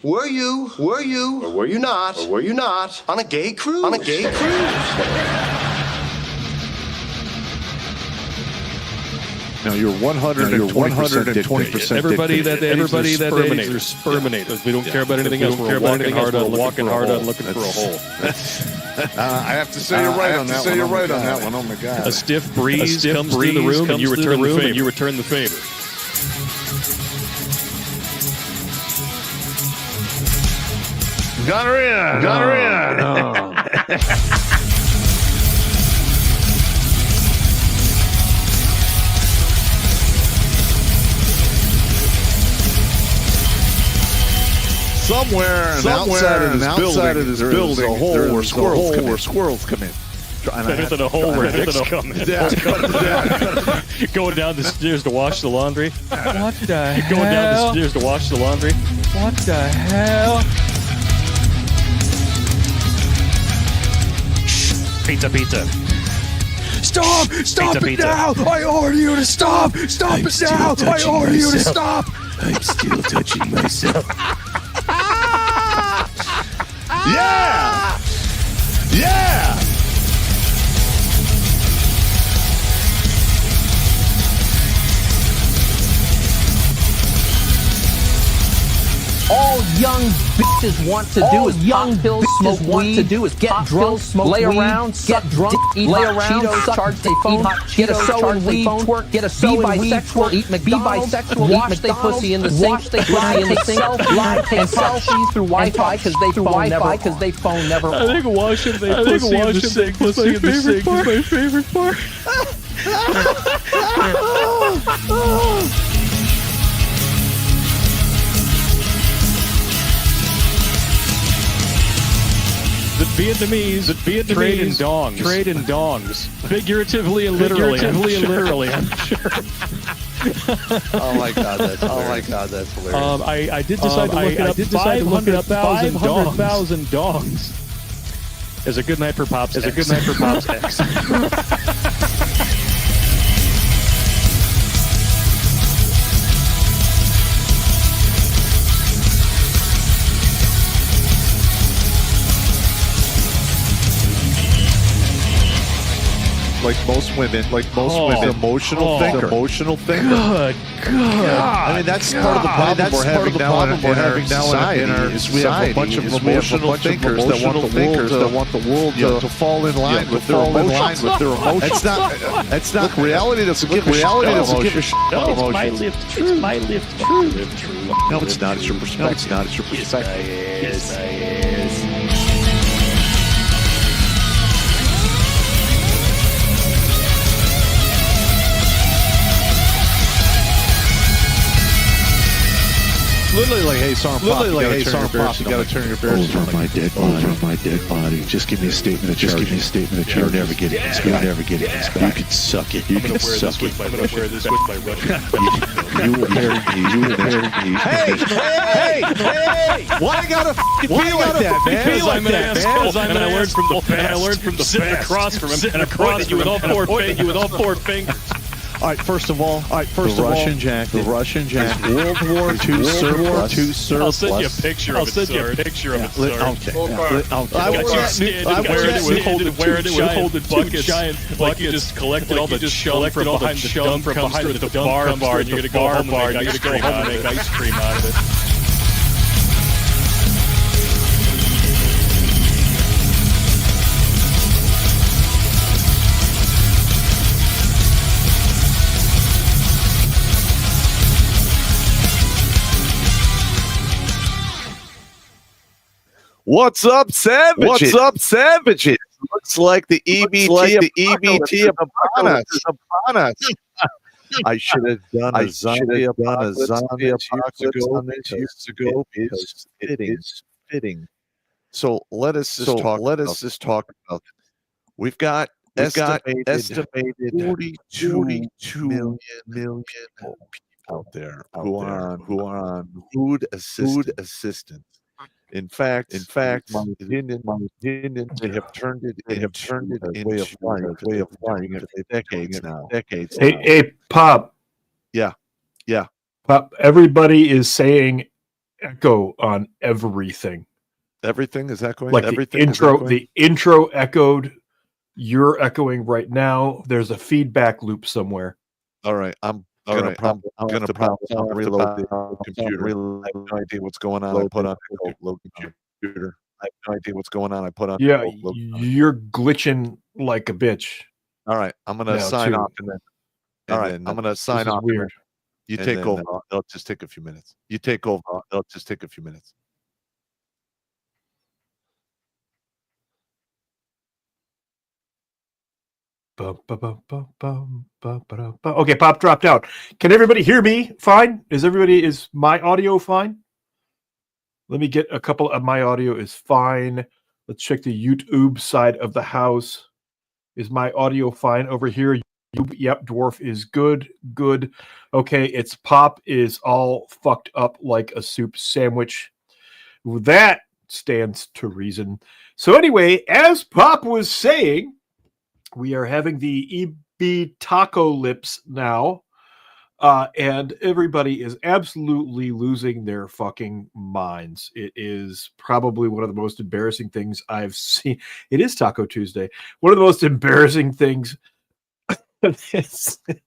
Were you, or were you not, on a gay cruise? No, you're 120% everybody that dates are sperminated. We don't care about anything else. We're walking hard on looking for a hole. I have to say you're right on that one. Oh my God! A stiff breeze comes through the room, and you return the favor. Got her in. Somewhere outside of this building, there's a hole where squirrels come in. There's a hole where dicks come in. Going down the stairs to wash the laundry. What the hell? Going down the stairs to wash the laundry. What the hell? Pizza. Stop it now! I order you to stop! Stop it now! I order you to stop! I'm still touching myself. Yeah! All young bitches want to do is young pills, smoke weed, to do is get drunk, lay around, get drunk, lay around, charge they phone, get a sewing weed, twerk, get a sewing weed, twerk, eat McDonald's, wash they pussy in the sink, lie in the sink, lie, take selfies through Wi-Fi because they phone never. I think washing they pussy in the sink is my favorite part. The Vietnamese trade in dongs, figuratively and literally. I'm sure. Oh my God, that's hilarious. I did decide to look it up. 500,000 dongs. Is a good night for Pops. X. Like most women, emotional thinker. Good God. I mean, that's part of the problem we're having now in our society. We have a bunch of emotional thinkers that want the world to fall in line with their emotions. That's not reality. Doesn't give a shit. No, it's my lived truth. No, it's not. It's your perspective. Yes, it is. Literally like, hey, song pop, you gotta turn your bears. Over my dead body. Just give me a statement of charge. You'll never get it. You'll never get it. You can suck it. You can suck it. I'm going to wear this with my Russian. You will marry me. Hey! Why I gotta be like that, man? Because I'm an asshole, and I learned from the sitting across from him, and I pointed you with all four fingers. All right, first of all, the Russian jacket, World War II surplus. I'll send you a picture of it, sir. Okay. I wearing it with folded buckets. Like you just collected all the scum from behind the bar, and you're going to go home and make ice cream out of it. What's up, savages? Looks like the EBT upon us. I should have done a zombie apocalypse years ago because it is fitting. So let us just talk about. We've got estimated 42 million people out there who are on food assistance. In fact, my opinion, they have turned it into a way of life for decades now. Hey, Pop. Yeah. Pop. Everybody is saying echo on everything. Everything is echoing. Like everything the intro echoed. You're echoing right now. There's a feedback loop somewhere. All right, I'm gonna reload the computer. I have no idea what's going on. I put on load computer. I have no idea what's going on. I put on you're glitching like a bitch. All right, I'm gonna sign off and then. All right, I'm gonna sign off. Weird. You take over. It'll just take a few minutes. You take over. It'll just take a few minutes. Okay, Pop dropped out. Can everybody hear me fine? Is my audio fine? Let me get a couple of my audio is fine. Let's check the YouTube side of the house. Is my audio fine over here? Yep, Dwarf is good. Good. Okay, its Pop is all fucked up like a soup sandwich. That stands to reason. So anyway, as Pop was saying, we are having the EBTacolypse now, and everybody is absolutely losing their fucking minds. It is probably one of the most embarrassing things I've seen. It is Taco Tuesday. One of the most embarrassing things. The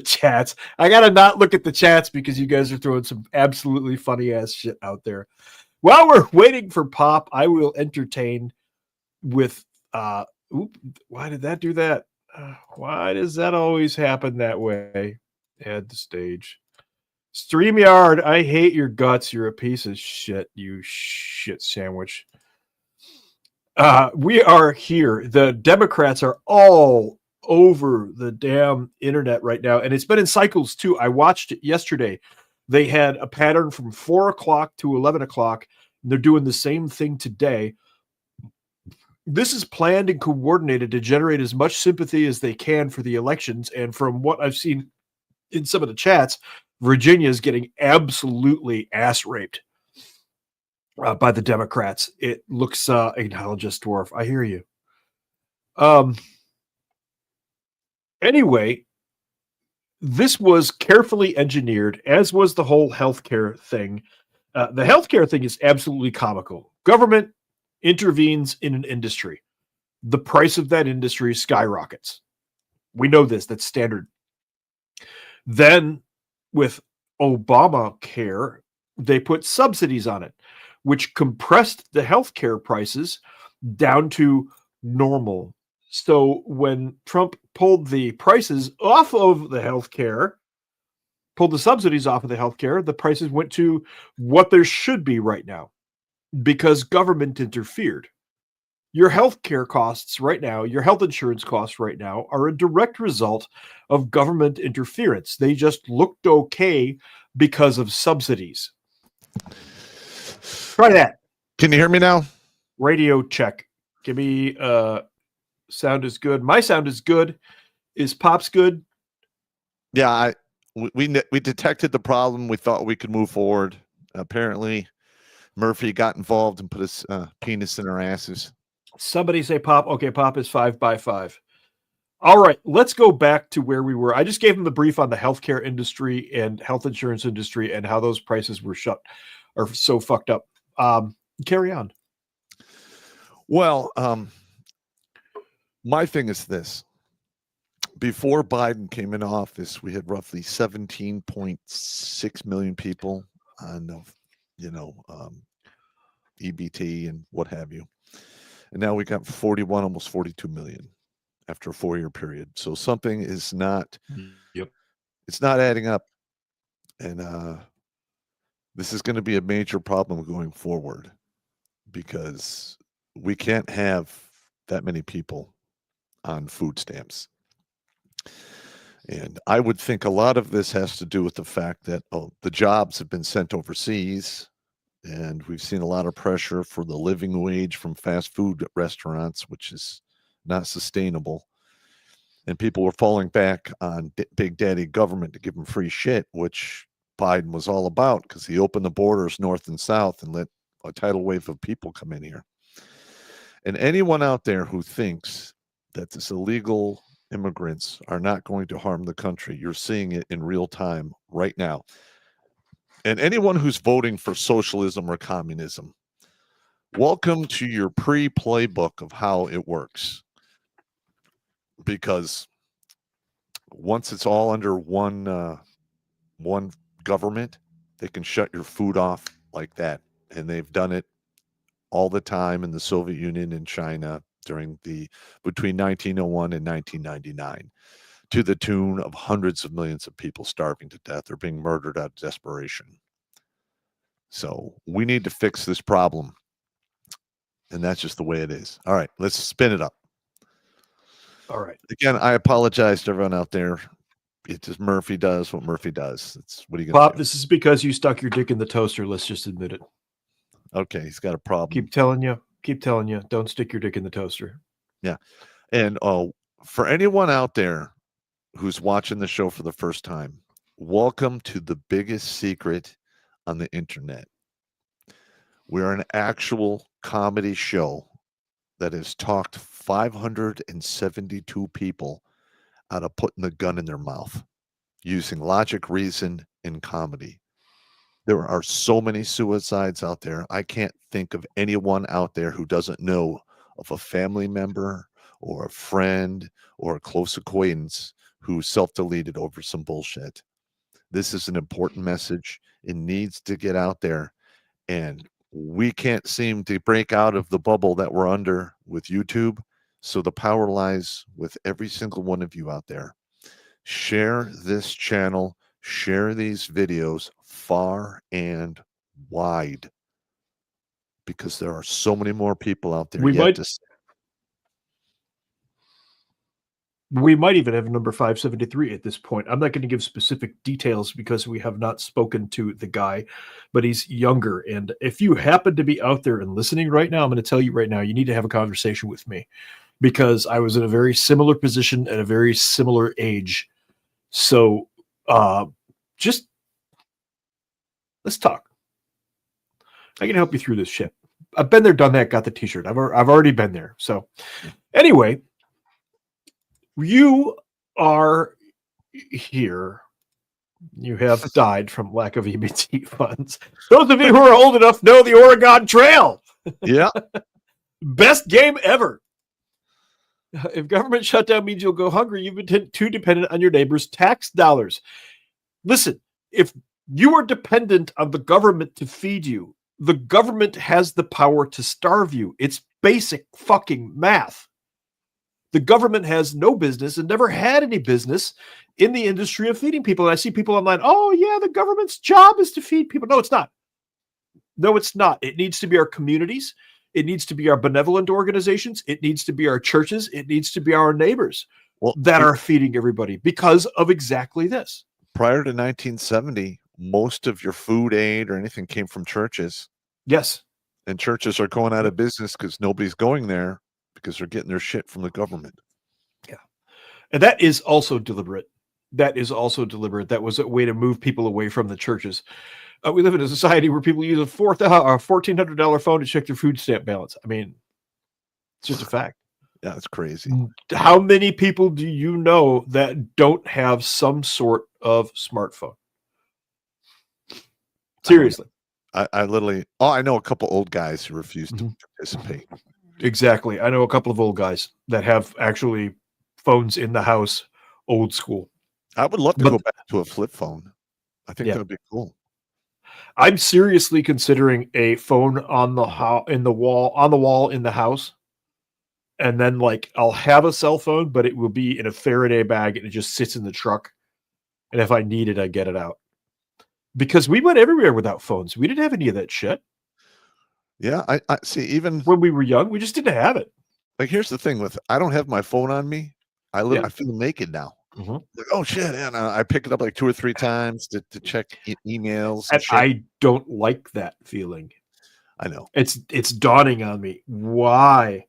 chats. I gotta not look at the chats because you guys are throwing some absolutely funny ass shit out there. While we're waiting for Pop, I will entertain with why did that do that? Why does that always happen that way? Add the stage. StreamYard, I hate your guts. You're a piece of shit, you shit sandwich. We are here. The Democrats are all over the damn internet right now, and it's been in cycles too. I watched it yesterday. They had a pattern from 4 o'clock to 11 o'clock. And they're doing the same thing today. This is planned and coordinated to generate as much sympathy as they can for the elections. And from what I've seen in some of the chats, Virginia is getting absolutely ass raped by the Democrats. It looks acknowledges Dwarf. I hear you. Anyway, this was carefully engineered, as was the whole healthcare thing. The healthcare thing is absolutely comical. Government intervenes in an industry. The price of that industry skyrockets. We know this. That's standard. Then with Obamacare, they put subsidies on it, which compressed the healthcare prices down to normal. So when Trump pulled the prices off of the healthcare, pulled the subsidies off of the healthcare, the prices went to what there should be right now because government interfered. Your healthcare costs right now, your health insurance costs right now are a direct result of government interference. They just looked okay because of subsidies. Try that. Can you hear me now? Radio check. Give me sound is good. My sound is good. Is Pop's good? Yeah, we detected the problem. We thought we could move forward. Apparently, Murphy got involved and put his penis in our asses. Somebody say Pop. Okay, Pop is 5x5. All right, let's go back to where we were. I just gave him the brief on the healthcare industry and health insurance industry and how those prices were so fucked up. Carry on. Well, my thing is this. Before Biden came in office, we had roughly 17.6 million people on, EBT and what have you. And now we got 41, almost 42 million after a 4-year period. So something is not, it's not adding up. And this is going to be a major problem going forward because we can't have that many people on food stamps. And I would think a lot of this has to do with the fact that the jobs have been sent overseas, and we've seen a lot of pressure for the living wage from fast food restaurants, which is not sustainable. And people were falling back on Big Daddy government to give them free shit, which Biden was all about because he opened the borders north and south and let a tidal wave of people come in here. And anyone out there who thinks that this illegal immigrants are not going to harm the country, you're seeing it in real time right now. And anyone who's voting for socialism or communism, welcome to your pre-playbook of how it works. Because once it's all under one government, they can shut your food off like that. And they've done it all the time in the Soviet Union and China between 1901 and 1999, to the tune of hundreds of millions of people starving to death or being murdered out of desperation. So we need to fix this problem. And that's just the way it is. All right, let's spin it up. All right. Again, I apologize to everyone out there. It's just Murphy does what Murphy does. It's what are you going to do? Pop, this is because you stuck your dick in the toaster. Let's just admit it. Okay, he's got a problem. Keep telling you, don't stick your dick in the toaster. Yeah. And for anyone out there who's watching the show for the first time, welcome to the biggest secret on the internet. We're an actual comedy show that has talked 572 people out of putting the gun in their mouth using logic, reason, and comedy. There are so many suicides out there. I can't think of anyone out there who doesn't know of a family member or a friend or a close acquaintance who self-deleted over some bullshit. This is an important message. It needs to get out there. And we can't seem to break out of the bubble that we're under with YouTube. So the power lies with every single one of you out there. Share this channel. Share these videos far and wide, because there are so many more people out there. We might even have number 573 at this point. I'm not going to give specific details because we have not spoken to the guy, but he's younger. And if you happen to be out there and listening right now, I'm going to tell you right now, you need to have a conversation with me, because I was in a very similar position at a very similar age. So just let's talk. I can help you through this shit. I've been there, done that, got the t-shirt. I've already been there. So anyway, you are here. You have died from lack of EBT funds. Those of you who are old enough know the Oregon Trail. Yeah. Best game ever. If government shutdown means you'll go hungry, you've been too dependent on your neighbor's tax dollars. Listen, if you are dependent on the government to feed you, the government has the power to starve you. It's basic fucking math. The government has no business and never had any business in the industry of feeding people. And I see people online, oh yeah, the government's job is to feed people. No, it's not. No, it's not. It needs to be our communities. It needs to be our benevolent organizations. It needs to be our churches. It needs to be our neighbors that are feeding everybody because of exactly this. Prior to 1970, most of your food aid or anything came from churches. Yes. And churches are going out of business because nobody's going there because they're getting their shit from the government. Yeah. And that is also deliberate. That That was a way to move people away from the churches. We live in a society where people use a $1,400 phone to check their food stamp balance. I mean, it's just a fact. Yeah, it's crazy. How many people do you know that don't have some sort of smartphone? Seriously. I literally, I know a couple old guys who refuse to participate. Exactly. I know a couple of old guys that have actually phones in the house, old school. I would love to go back to a flip phone. I think that would be cool. I'm seriously considering a phone on the wall in the house. And then I'll have a cell phone, but it will be in a Faraday bag and it just sits in the truck. And if I need it, I get it out. Because we went everywhere without phones. We didn't have any of that shit. Yeah, I see. Even when we were young, we just didn't have it. Like, here's the thing with, I don't have my phone on me. I feel naked now. Like, oh shit. And I pick it up like 2 or 3 times to check emails. And I don't like that feeling. I know. It's dawning on me. Why?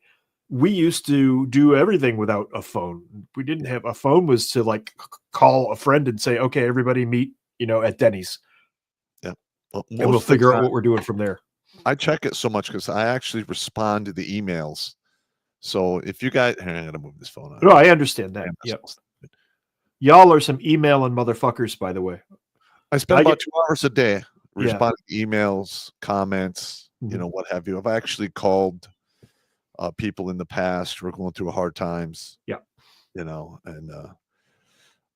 We used to do everything without a phone. We didn't have a phone was to call a friend and say, okay, everybody meet, at Denny's. Yeah. Well, and we'll figure out what we're doing from there. I check it so much because I actually respond to the emails. So if you guys, I gotta move this phone on. No, I understand that. Yep. Y'all are some emailing motherfuckers, by the way. I spend about 2 hours a day responding to emails, comments, what have you. I've actually called people in the past who are going through hard times. Yeah. And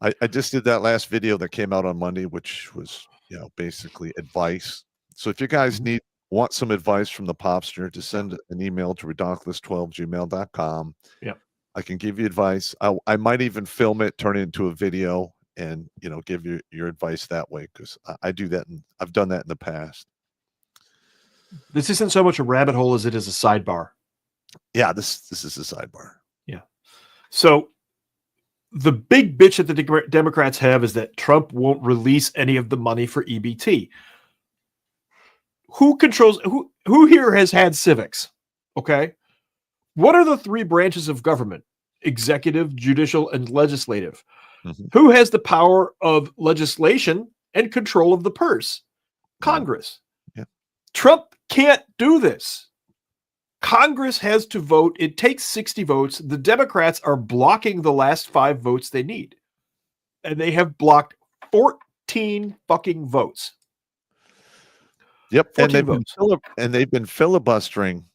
I just did that last video that came out on Monday, which was, basically advice. So if you guys want some advice from the Popster, just send an email to redonkulas12gmail.com. Yeah. I can give you advice. I might even film it, turn it into a video, and give you your advice that way, because I do that, and I've done that in the past. This isn't so much a rabbit hole as it is a sidebar. Yeah, this is a sidebar. Yeah. So the big bitch that the Democrats have is that Trump won't release any of the money for EBT. Who controls who here has had civics? Okay. What are the three branches of government? Executive, judicial, and legislative. Who has the power of legislation and control of the purse? Congress. Yeah. Trump can't do this. Congress has to vote. It takes 60 votes. The Democrats are blocking the last 5 votes they need. And they have blocked 14 fucking votes. Yep. And they've been filibustering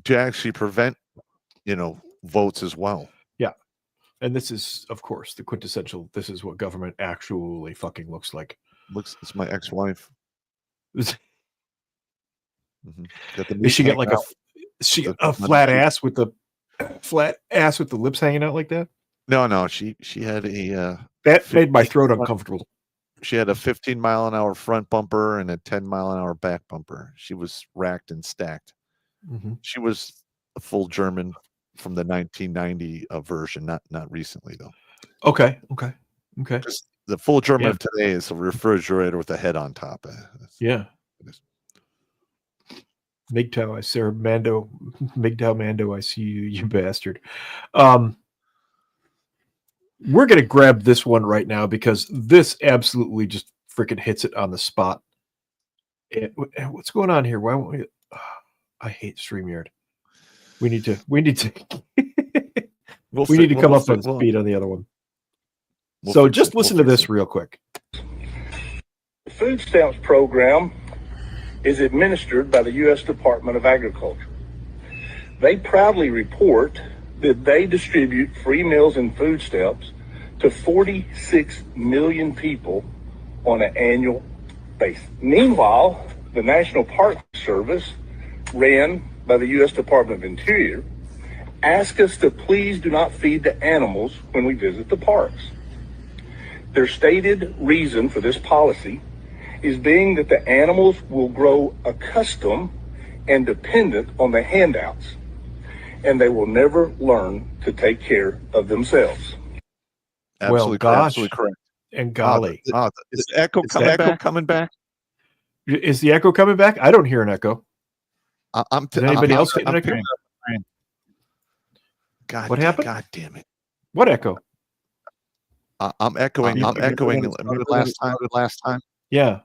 to actually prevent, votes as well. Yeah. And this is, of course, the quintessential, this is what government actually fucking looks like. It's my ex-wife. Is she get like a flat ass with the lips hanging out like that? No. She had a that made my throat uncomfortable. She had a 15-mile-an-hour front bumper and a 10-mile-an-hour back bumper. She was racked and stacked. She was a full German from the 1990 version, not recently though. Okay. The full German of today is a refrigerator with a head on top. Yeah. MGTOW, I see Mando. MGTOW Mando, I see you, you bastard. We're going to grab this one right now because this absolutely just freaking hits it on the spot. What's going on here? Why won't we? I hate StreamYard. We need to we need to come up with speed on the other one. So just listen to this real quick. The food stamps program is administered by the U.S. Department of Agriculture. They proudly report that they distribute free meals and food stamps to 46 million people on an annual basis. Meanwhile, the National Park Service, ran by the U.S. Department of Interior, ask us to please do not feed the animals when we visit the parks. Their stated reason for this policy is being that the animals will grow accustomed and dependent on the handouts, and they will never learn to take care of themselves. Absolutely, absolutely correct. And golly. Is the echo coming back? Is the echo coming back? I don't hear an echo. Is anybody else getting an echo? God, what happened? God damn it. What echo? I'm echoing. I'm echoing. Remember last time? Yeah.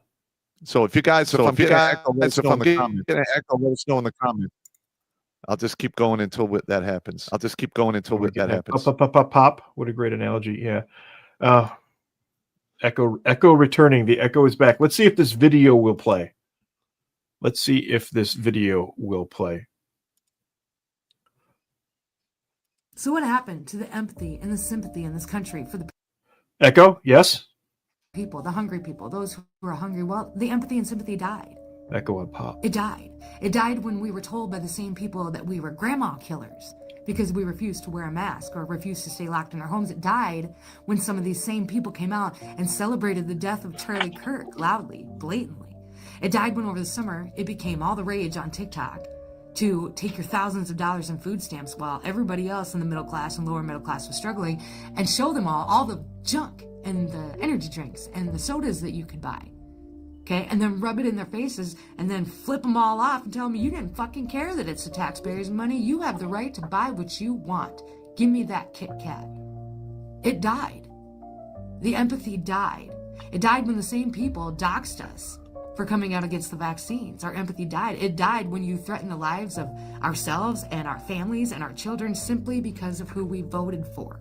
So if you guys, let us know in the comments. I'll just keep going until that happens. Pop. What a great analogy. Yeah. Echo returning. The echo is back. Let's see if this video will play. So what happened to the empathy and the sympathy in this country for the echo? Yes. People, the hungry people, those who are hungry. Well, the empathy and sympathy died. Echo on pop. It died. It died when we were told by the same people that we were grandma killers because we refused to wear a mask or refused to stay locked in our homes. It died when some of these same people came out and celebrated the death of Charlie Kirk loudly, blatantly. It died when over the summer it became all the rage on TikTok to take your thousands of dollars in food stamps while everybody else in the middle class and lower middle class was struggling, and show them all the junk and the energy drinks and the sodas that you could buy. Okay, and then rub it in their faces and then flip them all off and tell them you didn't fucking care that it's the taxpayers' money. You have the right to buy what you want. Give me that Kit Kat. It died. The empathy died. It died when the same people doxed us for coming out against the vaccines. Our empathy died. It died when you threatened the lives of ourselves and our families and our children simply because of who we voted for.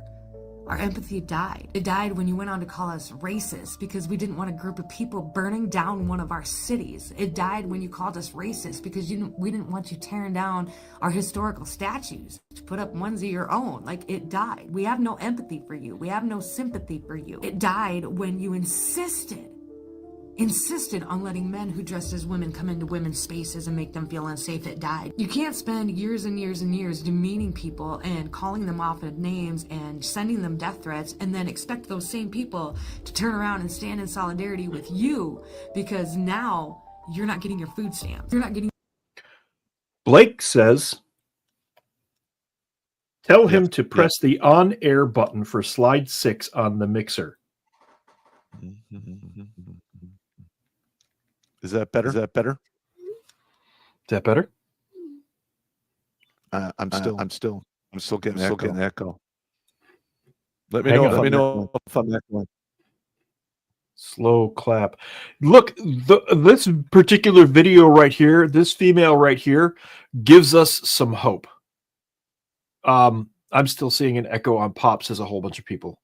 Our empathy died. It died when you went on to call us racist because we didn't want a group of people burning down one of our cities. It died when you called us racist because we didn't want you tearing down our historical statues to put up ones of your own. Like, it died. We have no empathy for you. We have no sympathy for you. It died when you insisted on letting men who dressed as women come into women's spaces and make them feel unsafe. It died. You can't spend years and years and years demeaning people and calling them off at names and sending them death threats and then expect those same people to turn around and stand in solidarity with you because now you're not getting your food stamps. You're not getting... Blake says, tell him to press the on-air button for slide 6 on the mixer. Is that better? Is that better? Is that better? I'm still getting an echo. Let me know if I'm echoing. Slow clap. Look, this particular video right here, this female right here, gives us some hope. I'm still seeing an echo on Pop, says a whole bunch of people.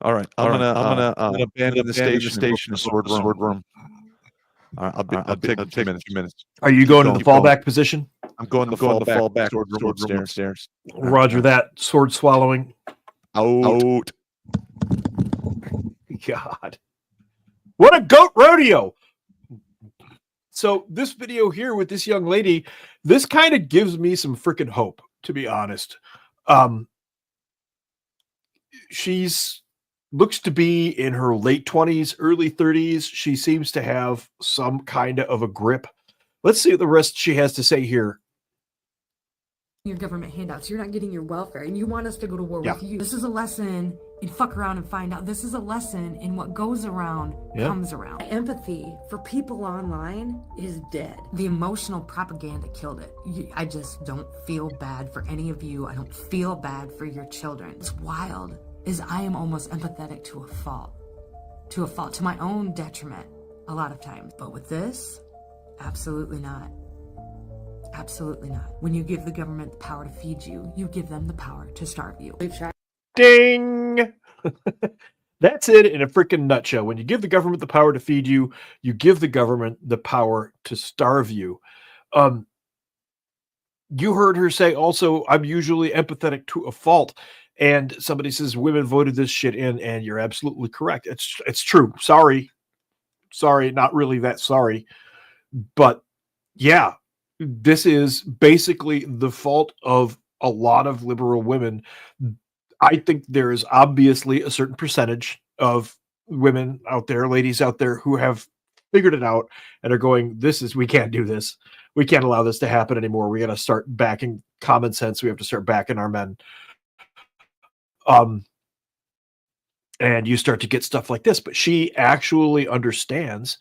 All right, I'm gonna abandon the station and sword room. All right, I'll take a few minutes. Are you going to the fallback position? I'm going to fallback. Sword room upstairs. Roger that. Sword swallowing. Out. God. What a goat rodeo. So this video here with this young lady, this kind of gives me some freaking hope, to be honest. She's looks to be in her late 20s, early 30s. She seems to have some kind of a grip. Let's see what the rest she has to say here. Your government handouts. You're not getting your welfare, and you want us to go to war with you. This is a lesson in fuck around and find out. This is a lesson in what goes around comes around. Empathy for people online is dead. The emotional propaganda killed it. I just don't feel bad for any of you. I don't feel bad for your children. It's wild. Is I am almost empathetic to a fault, to my own detriment a lot of times. But with this, absolutely not. Absolutely not. When you give the government the power to feed you, you give them the power to starve you. Ding! That's it in a freaking nutshell. When you give the government the power to feed you, you give the government the power to starve you. You heard her say also, I'm usually empathetic to a fault. And somebody says women voted this shit in, and you're absolutely correct. It's true. Sorry, not really that sorry. But yeah, this is basically the fault of a lot of liberal women. I think there is obviously a certain percentage of women out there, ladies out there, who have figured it out and are going, we can't do this. We can't allow this to happen anymore. We got to start backing common sense. We have to start backing our men. And you start to get stuff like this, but she actually understands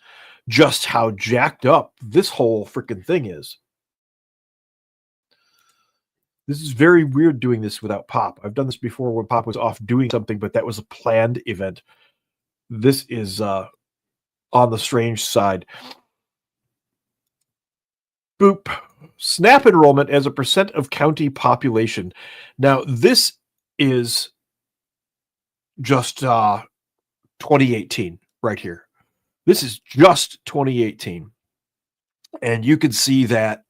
just how jacked up this whole freaking thing is. This is very weird doing this without Pop. I've done this before when Pop was off doing something, but that was a planned event. This is on the strange side. Boop. SNAP enrollment as a percent of county population. Now, this is just 2018 right here. This is just 2018. And you can see that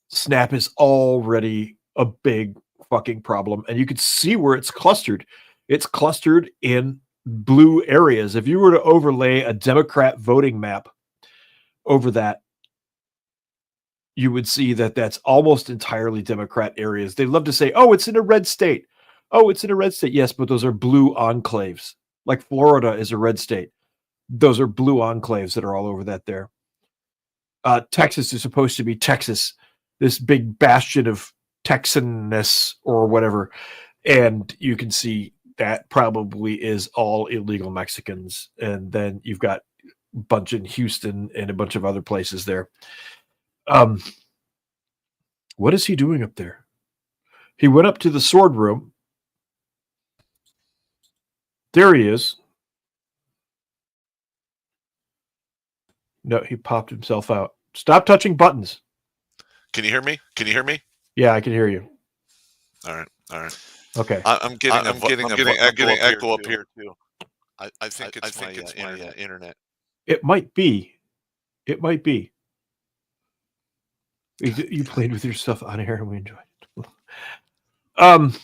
SNAP is already a big fucking problem. And you can see where it's clustered. It's clustered in blue areas. If you were to overlay a Democrat voting map over that, you would see that that's almost entirely Democrat areas. They love to say, oh, it's in a red state. Oh, it's in a red state. Yes, but those are blue enclaves. Like Florida is a red state. Those are blue enclaves that are all over that there. Texas is supposed to be Texas, this big bastion of Texanness or whatever. And you can see that probably is all illegal Mexicans. And then you've got a bunch in Houston and a bunch of other places there. What is he doing up there? He went up to the sword room. There he is. No, he popped himself out. Stop touching buttons. Can you hear me? Yeah, I can hear you. All right. Okay. I'm getting echo up here too. I think it's my internet. It might be. It might be. You played with your stuff on air and we enjoyed it.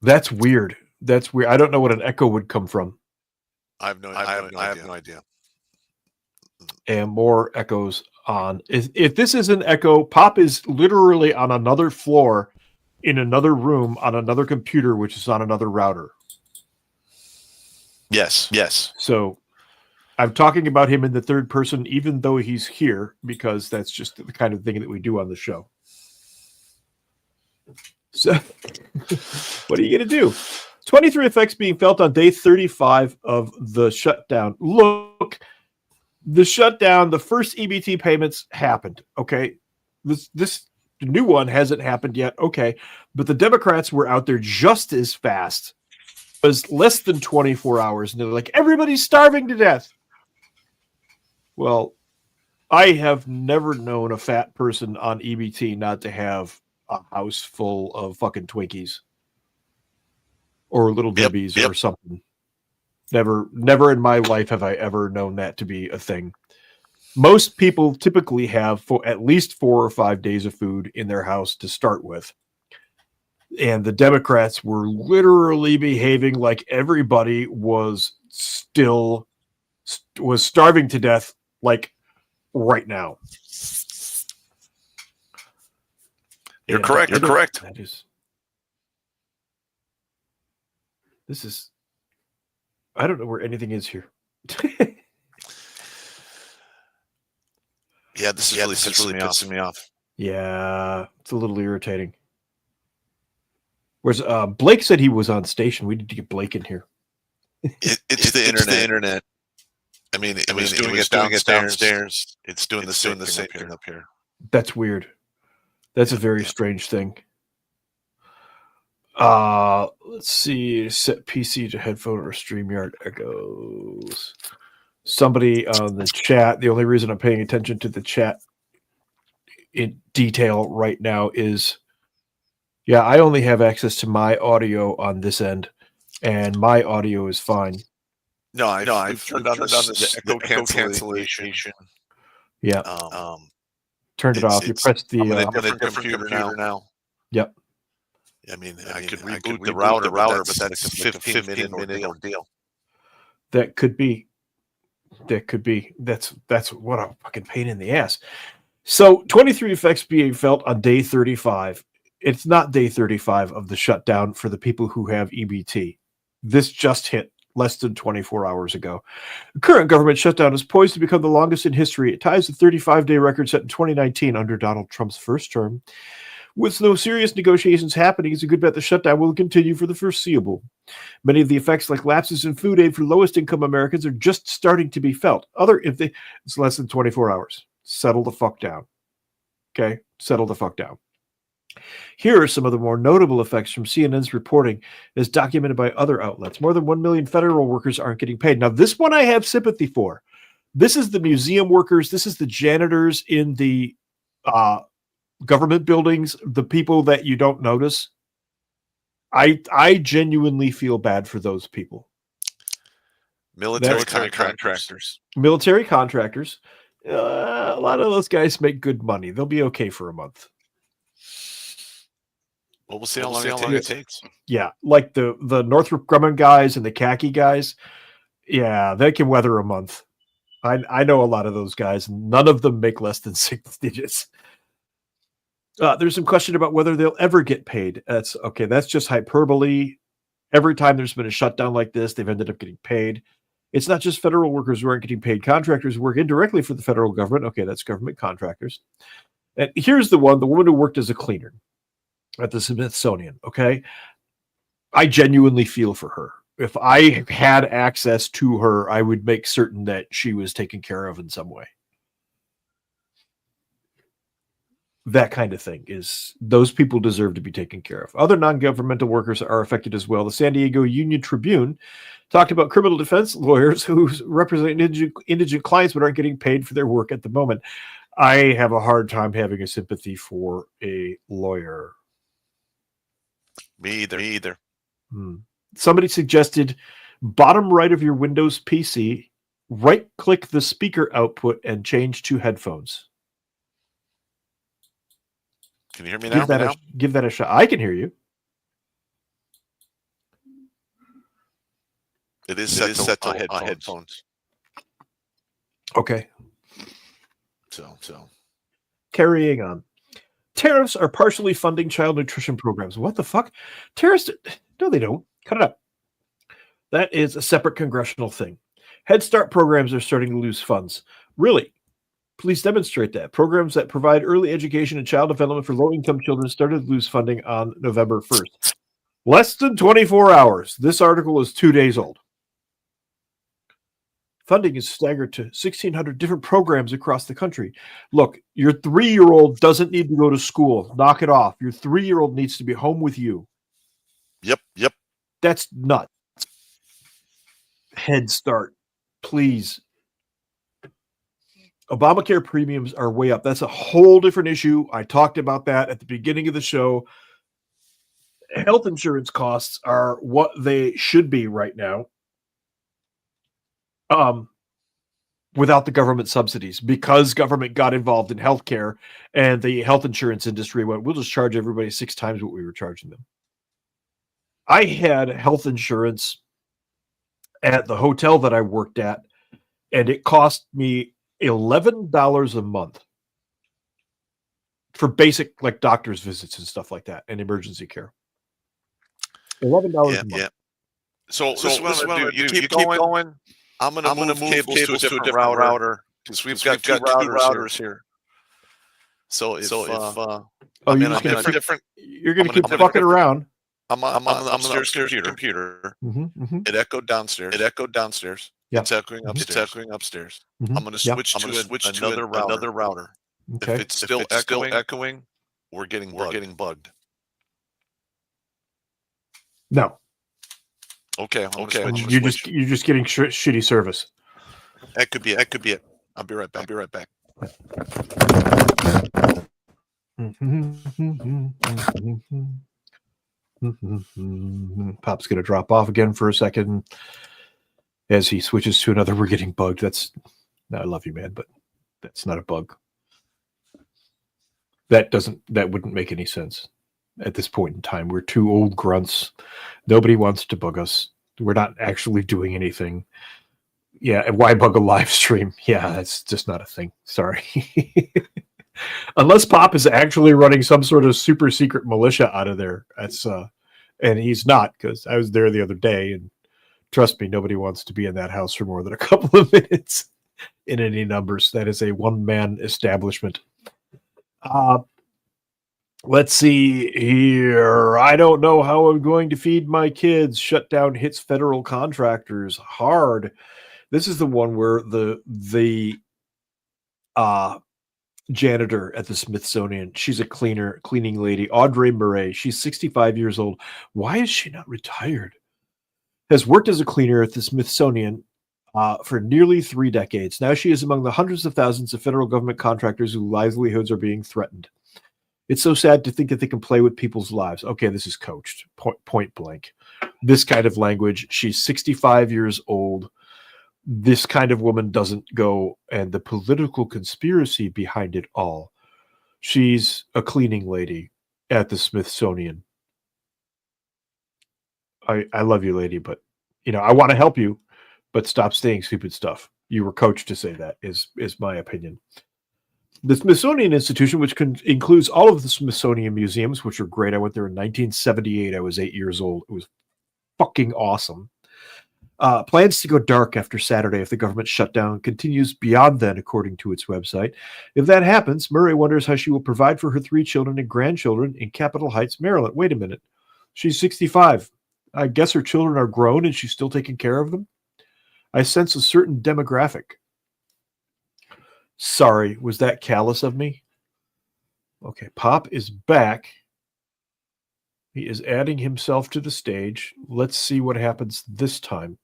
That's weird. That's weird. I don't know what an echo would come from. I have no idea. And more echoes on. If this is an echo, Pop is literally on another floor in another room on another computer, which is on another router. Yes. So I'm talking about him in the third person, even though he's here, because that's just the kind of thing that we do on the show. So what are you going to do? 23 effects being felt on day 35 of the shutdown. Look, the shutdown, the first EBT payments happened. Okay. This new one hasn't happened yet. Okay. But the Democrats were out there just as fast. It was less than 24 hours. And they're like, everybody's starving to death. Well, I have never known a fat person on EBT not to have a house full of fucking Twinkies or Little Debbies or something. Never in my life have I ever known that to be a thing. Most people typically have at least 4 or 5 days of food in their house to start with. And the Democrats were literally behaving like everybody was starving to death, like right now. You're correct. This is, I don't know where anything is here. Yeah, this is really pissing me off. Yeah, it's a little irritating. Whereas Blake said he was on station. We need to get Blake in here. It's the internet. I mean, it was doing it downstairs. It's doing the same thing up here. That's weird. That's a very strange thing. Let's see. Set PC to headphone or StreamYard echoes. Somebody on the chat. The only reason I'm paying attention to the chat in detail right now is, yeah, I only have access to my audio on this end, and my audio is fine. No, I've turned on the echo cancellation. Yeah. Turned it off. You pressed the. I'm on a different computer now. Yep. I mean, I could reboot the router, but that's a 15-minute ordeal. That could be. That's what a fucking pain in the ass. So 23 effects being felt on day 35. It's not day 35 of the shutdown for the people who have EBT. This just hit less than 24 hours ago. The current government shutdown is poised to become the longest in history. It ties the 35-day record set in 2019 under Donald Trump's first term. With no serious negotiations happening, it's a good bet the shutdown will continue for the foreseeable. Many of the effects, like lapses in food aid for lowest-income Americans, are just starting to be felt. It's less than 24 hours. Settle the fuck down. Okay? Settle the fuck down. Here are some of the more notable effects from CNN's reporting as documented by other outlets. More than 1 million federal workers aren't getting paid. Now, this one I have sympathy for. This is the museum workers. This is the janitors in the government buildings, the people that you don't notice. I genuinely feel bad for those people. Military contractors. Military contractors. A lot of those guys make good money. They'll be okay for a month. Well, we'll see how long it takes. Yeah, like the Northrop Grumman guys and the khaki guys. Yeah, they can weather a month. I know a lot of those guys. None of them make less than 6 digits. There's some question about whether they'll ever get paid. That's okay. That's just hyperbole. Every time there's been a shutdown like this, they've ended up getting paid. It's not just federal workers who aren't getting paid. Contractors work indirectly for the federal government. Okay, that's government contractors. And here's the woman who worked as a cleaner at the Smithsonian. Okay, I genuinely feel for her. If I had access to her, I would make certain that she was taken care of in some way. That kind of thing is, those people deserve to be taken care of. Other non-governmental workers are affected as well. The San Diego Union Tribune talked about criminal defense lawyers who represent indigent clients but aren't getting paid for their work at the moment. I have a hard time having a sympathy for a lawyer. Me either. Somebody suggested bottom right of your Windows PC, right-click the speaker output and change to headphones. Can you hear me now? Give that a shot. I can hear you. It is set to headphones. Okay. So Carrying on. Tariffs are partially funding child nutrition programs. What the fuck? Tariffs? No, they don't. Cut it up. That is a separate congressional thing. Head Start programs are starting to lose funds. Really? Please demonstrate that. Programs that provide early education and child development for low-income children started to lose funding on November 1st. Less than 24 hours. This article is 2 days old. Funding is staggered to 1,600 different programs across the country. Look, your 3-year-old doesn't need to go to school. Knock it off. Your 3-year-old needs to be home with you. Yep. That's nuts. Head Start, please. Obamacare premiums are way up. That's a whole different issue. I talked about that at the beginning of the show. Health insurance costs are what they should be right now. Without the government subsidies, because government got involved in healthcare and the health insurance industry went, we'll just charge everybody 6 times what we were charging them. I had health insurance at the hotel that I worked at, and it cost me $11 a month for basic like doctor's visits and stuff like that and emergency care. $11 a month. Yeah. So this is what I'm going to do. You keep going. I'm going to move cables to a different router because we've got two routers here. So if you're going to keep fucking around. I'm on the upstairs computer. It echoed downstairs. Yep. It's echoing upstairs. I'm going to switch to another router. Okay. If it's still echoing, we're getting bugged. No. Okay. You're just getting shitty service. That could be it. I'll be right back. Pop's going to drop off again for a second as he switches to another. We're getting bugged. I love you, man, but that's not a bug. That wouldn't make any sense at this point in time. We're 2 old grunts. Nobody wants to bug us. We're not actually doing anything. Yeah, and why bug a live stream? Yeah, that's just not a thing. Sorry. Unless Pop is actually running some sort of super secret militia out of there. That's and he's not, because I was there the other day, and trust me, nobody wants to be in that house for more than a couple of minutes in any numbers. That is a one-man establishment. Let's see here. I don't know how I'm going to feed my kids. Shutdown hits federal contractors hard. This is the one where the janitor at the Smithsonian, she's a cleaning lady, Audrey Murray. She's 65 years old. Why is she not retired? Has worked as a cleaner at the Smithsonian for nearly 3 decades. Now she is among the hundreds of thousands of federal government contractors whose livelihoods are being threatened. It's so sad to think that they can play with people's lives. Okay, this is coached, point blank. This kind of language. She's 65 years old. This kind of woman doesn't go, and the political conspiracy behind it all. She's a cleaning lady at the Smithsonian. I love you, lady, but I want to help you, but stop saying stupid stuff. You were coached to say that, is my opinion. The Smithsonian Institution, which includes all of the Smithsonian museums, which are great. I went there in 1978. I was 8 years old. It was fucking awesome. Plans to go dark after Saturday if the government shutdown continues beyond then, according to its website. If that happens, Murray wonders how she will provide for her 3 children and grandchildren in Capitol Heights, Maryland. Wait a minute. She's 65. I guess her children are grown and she's still taking care of them? I sense a certain demographic. Sorry, was that callous of me? Okay, Pop is back. He is adding himself to the stage. Let's see what happens this time.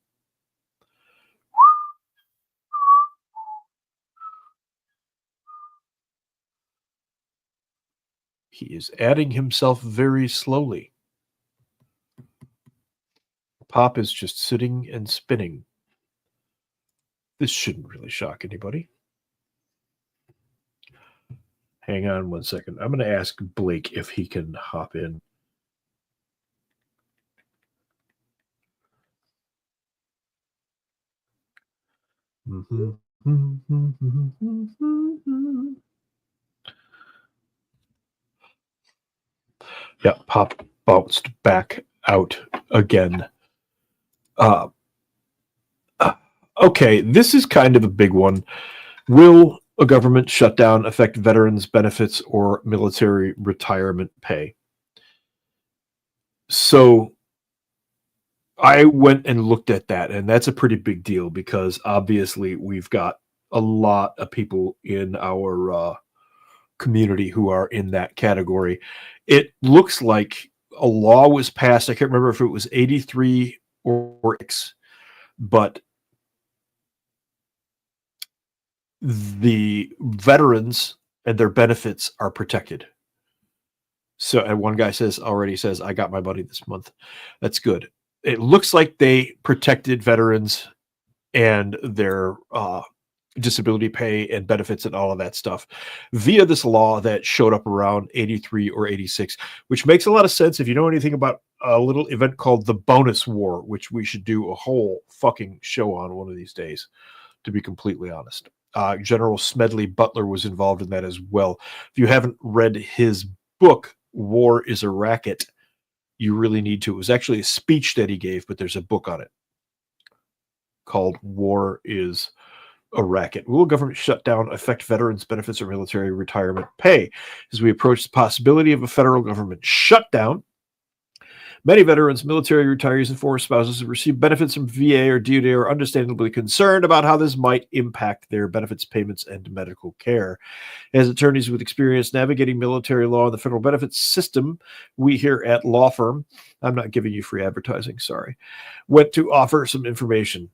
He is adding himself very slowly. Pop is just sitting and spinning. This shouldn't really shock anybody. Hang on 1 second. I'm going to ask Blake if he can hop in. Yeah, Pop bounced back out again. Okay, this is kind of a big one. Will a government shutdown affect veterans' benefits or military retirement pay? So I went and looked at that, and that's a pretty big deal because obviously we've got a lot of people in our community who are in that category. It looks like a law was passed. I can't remember if it was 83 or X, but the veterans and their benefits are protected. So, and one guy already says, I got my money this month. That's good. It looks like they protected veterans and their disability pay and benefits and all of that stuff via this law that showed up around 83 or 86, which makes a lot of sense if you know anything about a little event called the Bonus War, which we should do a whole fucking show on one of these days, to be completely honest. General Smedley Butler was involved in that as well. If you haven't read his book, War is a Racket, you really need to. It was actually a speech that he gave, but there's a book on it called War is a Racket. Will a government shutdown affect veterans' benefits or military retirement pay? As we approach the possibility of a federal government shutdown, many veterans, military retirees, and former spouses who receive benefits from VA or DoD are understandably concerned about how this might impact their benefits payments and medical care. As attorneys with experience navigating military law and the federal benefits system, we here at Law Firm, I'm not giving you free advertising, sorry, went to offer some information.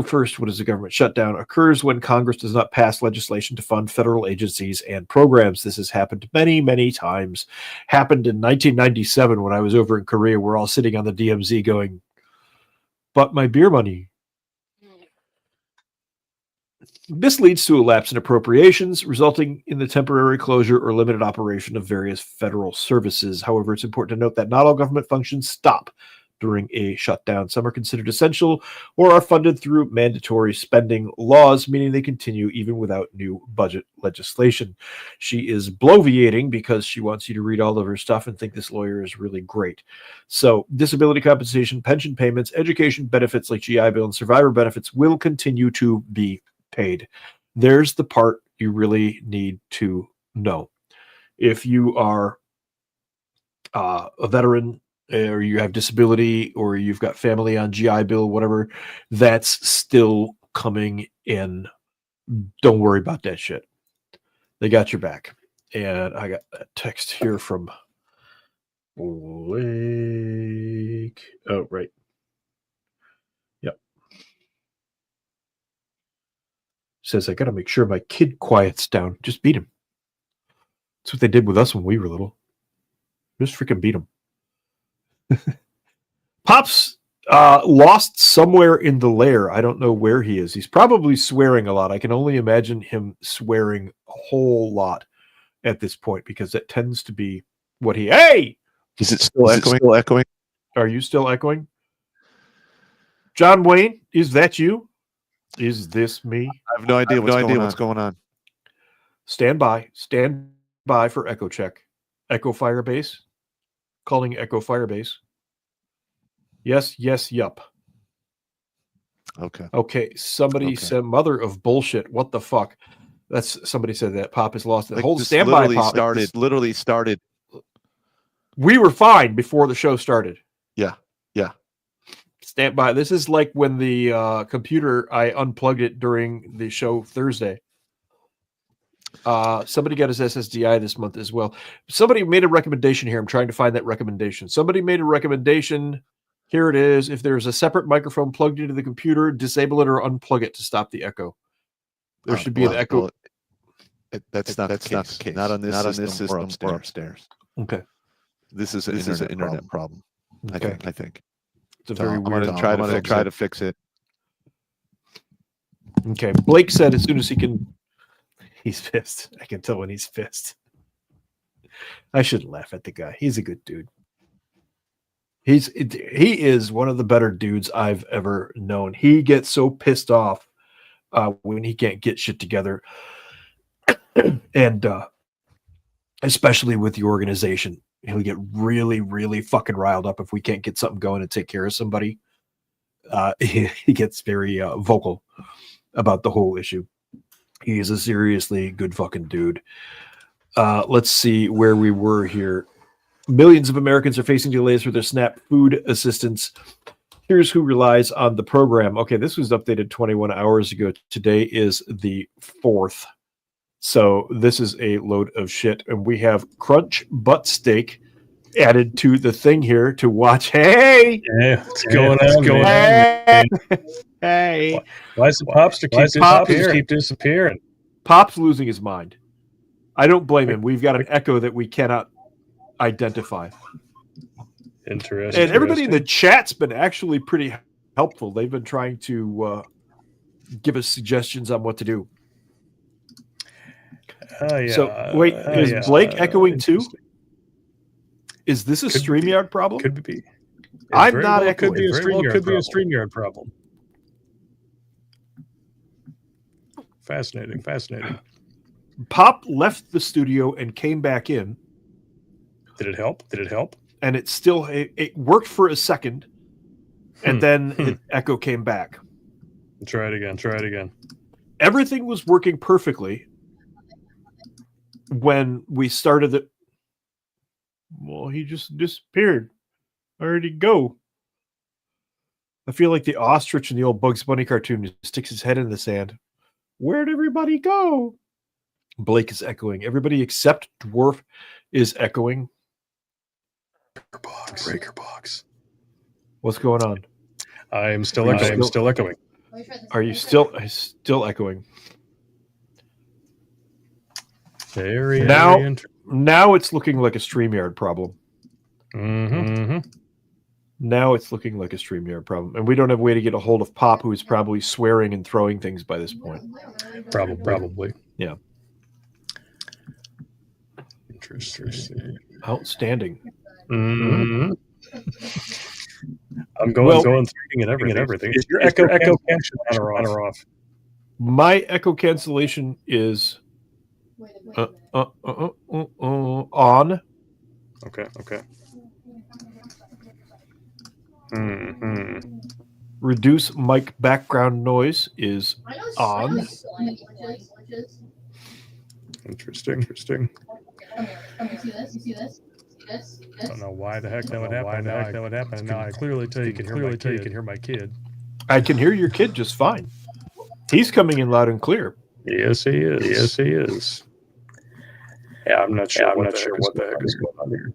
First, what is a government shutdown? Occurs when Congress does not pass legislation to fund federal agencies and programs. This has happened many, many times. Happened in 1997 when I was over in Korea. We're all sitting on the DMZ going, but my beer money. This leads to a lapse in appropriations, resulting in the temporary closure or limited operation of various federal services. However, it's important to note that not all government functions stop during a shutdown. Some are considered essential or are funded through mandatory spending laws, meaning they continue even without new budget legislation. She is bloviating because she wants you to read all of her stuff and think this lawyer is really great. So disability compensation, pension payments, education benefits like GI Bill and survivor benefits will continue to be paid. There's the part you really need to know. If you are a veteran, or you have disability, or you've got family on GI Bill, whatever, that's still coming in. Don't worry about that shit. They got your back. And I got a text here from Blake. Oh, right. Yep. Says, I got to make sure my kid quiets down. Just beat him. That's what they did with us when we were little. Just freaking beat him. Pops lost somewhere in the lair. I don't know where he is. He's probably swearing a lot. I can only imagine him swearing a whole lot at this point because that tends to be what he... Hey! Is it still echoing? Are you still echoing? John Wayne, is that you? Is this me? I have no idea what's going on. Stand by. Stand by for echo check. Echo Firebase. Calling Echo Firebase. Yes, yup. Okay. Somebody said, mother of bullshit. What the fuck? Somebody said that Pop is lost. Hold standby, Pop. Literally started. We were fine before the show started. Yeah. Stand by. This is like when the computer, I unplugged it during the show Thursday. Somebody got his SSDI this month as well. Somebody made a recommendation here. I'm trying to find that recommendation. Somebody made a recommendation. Here it is. If there's a separate microphone plugged into the computer, disable it or unplug it to stop the echo. There should be an echo. That's not the case. Not on this system or upstairs. Okay. This is an internet problem. Okay. I think. It's a very I'm weird. going to try to fix it. Okay, Blake said as soon as he can, he's pissed. I can tell when he's pissed. I shouldn't laugh at the guy. He's a good dude. He is one of the better dudes I've ever known. He gets so pissed off when he can't get shit together, and especially with the organization, he'll get really, really fucking riled up if we can't get something going and take care of somebody. He gets very vocal about the whole issue. He is a seriously good fucking dude. Let's see where we were here. Millions of Americans are facing delays for their SNAP food assistance. Here's who relies on the program. Okay, this was updated 21 hours ago. Today is the 4th. So this is a load of shit. And we have crunch butt steak added to the thing here to watch. Hey! Yeah, what's going on? Hey! Why is the Popster keep disappearing? Pop's losing his mind. I don't blame him. We've got an echo that we cannot identify. Interesting. And everybody in the chat's been actually pretty helpful. They've been trying to give us suggestions on what to do. Yeah. So, wait, is Blake echoing too? Is this a StreamYard problem? Could be. I'm not echoing. Could be a StreamYard problem. Fascinating. Pop left the studio and came back in. Did it help? And it still it worked for a second, and then the echo came back. Try it again. Everything was working perfectly when we started it. Well, he just disappeared. Where'd he go? I feel like the ostrich in the old Bugs Bunny cartoon just sticks his head in the sand. Where'd everybody go? Blake is echoing. Everybody except Dwarf is echoing. Breaker box. What's going on? I'm still echoing. Are you still echoing? Very now it's looking like a StreamYard problem. Now it's looking like a StreamYard problem, and we don't have a way to get a hold of Pop, who is probably swearing and throwing things by this point. Probably. Yeah. Interesting. Outstanding. I'm going through and everything. Is your echo cancellation on or off? My echo cancellation is on. Okay. Reduce mic background noise is on. Interesting. I don't know why the heck that would happen. Now I clearly tell you can hear my kid. I can hear your kid just fine. He's coming in loud and clear. Yes, he is. Yeah, I'm not sure what the heck is going on here.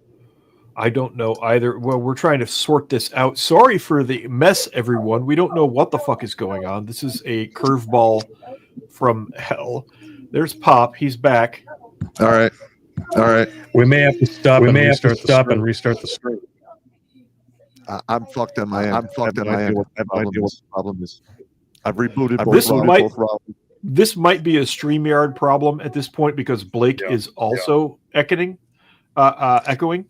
I don't know either. Well, we're trying to sort this out. Sorry for the mess, everyone. We don't know what the fuck is going on. This is a curveball from hell. There's Pop. He's back. All right. We may have to stop and restart the stream. I'm fucked on my end. I have no idea what the problem is. I've rebooted both routers. This might be a StreamYard problem at this point because Blake is also echoing. And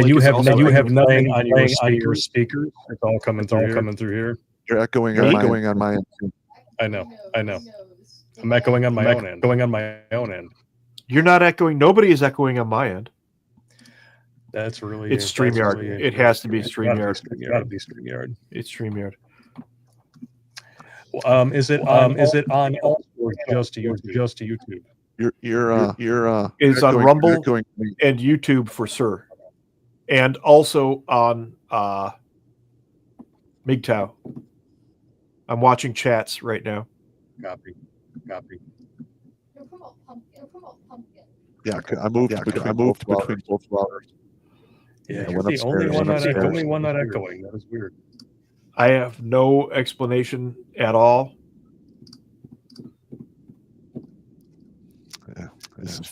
you have nothing on your speakers. It's all coming through here. You're echoing on my end. I know. I'm echoing on my own end. You're not echoing. Nobody is echoing on my end. It's StreamYard. It has to be StreamYard. It's got to be StreamYard. It's StreamYard. Is it on or just to YouTube? It's on Rumble and YouTube for sure, and also on MGTOW. I'm watching chats right now. Copy. Yeah, I moved between both routers. Yeah, you're the only one not echoing. That is weird. I have no explanation at all. Yeah, this is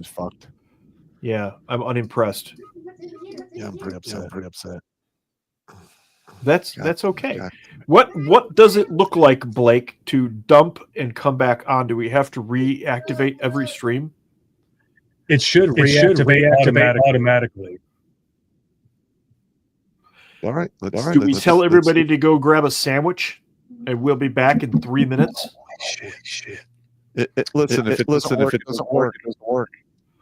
fucked. Yeah, I'm unimpressed. Yeah, I'm pretty upset. That's okay. What does it look like, Blake, to dump and come back on? Do we have to reactivate every stream? It should reactivate automatically. All right. Do we tell everybody to go grab a sandwich, and we'll be back in 3 minutes? Shit. Listen, if it doesn't work, it doesn't work.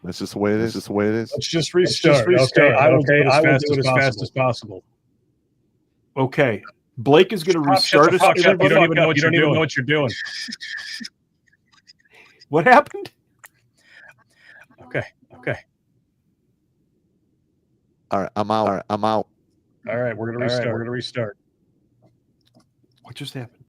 That's just the way it is. Let's just restart. Okay, I will do it as fast as possible. Okay. Blake is going to restart us. You don't even know what you're doing. What happened? Okay. All right, I'm out. All right, we're gonna restart. What just happened?